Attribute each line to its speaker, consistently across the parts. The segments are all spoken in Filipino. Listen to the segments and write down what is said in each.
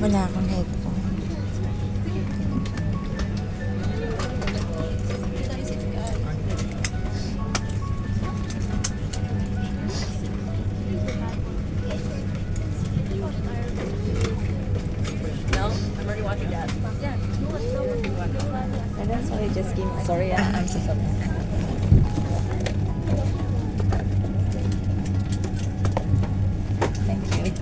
Speaker 1: Wala akong headphone.
Speaker 2: No, I'm already watching that. Yeah.
Speaker 1: And that's why I just came. Sorry, I'm so sorry. Thank you.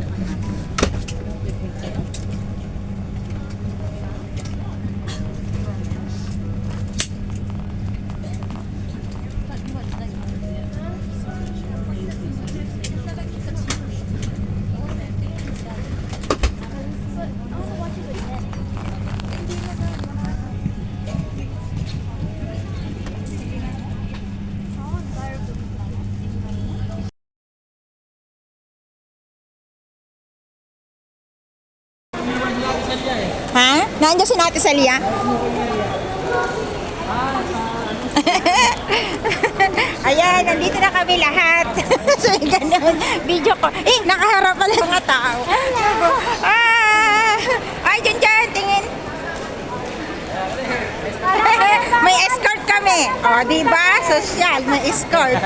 Speaker 1: Ha? Nandiyan si Nati Salia? Ayan, nandito na kami lahat. So, ganun. Video ko. Nakaharap pala mga tao. Ay, dyan, tingin. May escort kami. O, diba? Social, may escort.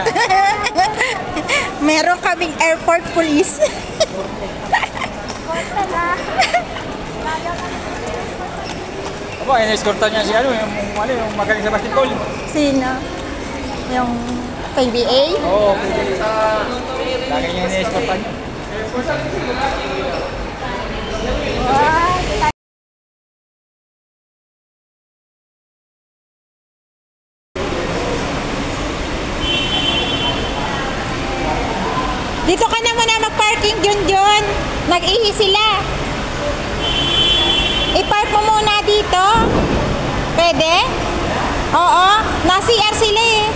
Speaker 1: Meron kaming airport police.
Speaker 3: Aba, in-escortan niya si yung magaling sa basketball.
Speaker 1: Sino? Yung PBA?
Speaker 3: Oo, lagi niya in-escortan niya.
Speaker 1: Dito ka na muna mag-parking, Junjun. Nag-ihi sila. I-park mo muna dito. Pwede? Oo. Na-CR sila eh.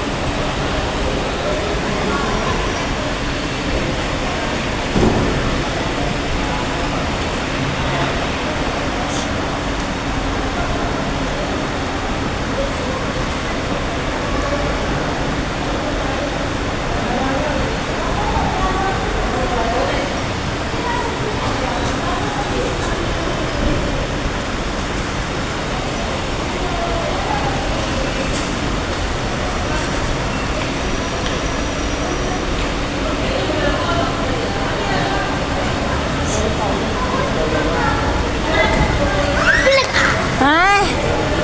Speaker 1: Ha?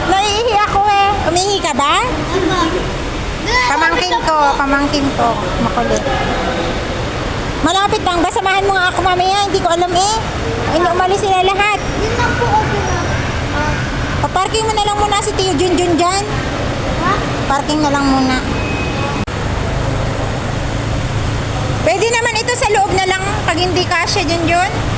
Speaker 1: Naiihi ako eh. Umihi ka ba? Pamangkin ko. Makulit. Malapit lang ba? Samahan mo nga ako mamaya. Hindi ko alam eh. Ay, umalis sila lahat.
Speaker 4: Yun lang po okay na.
Speaker 1: Paparking mo na lang muna si Tio Junjun dyan.
Speaker 4: Ha?
Speaker 1: Parking na lang muna. Pwede naman ito sa loob na lang pag hindi kasya, Junjun.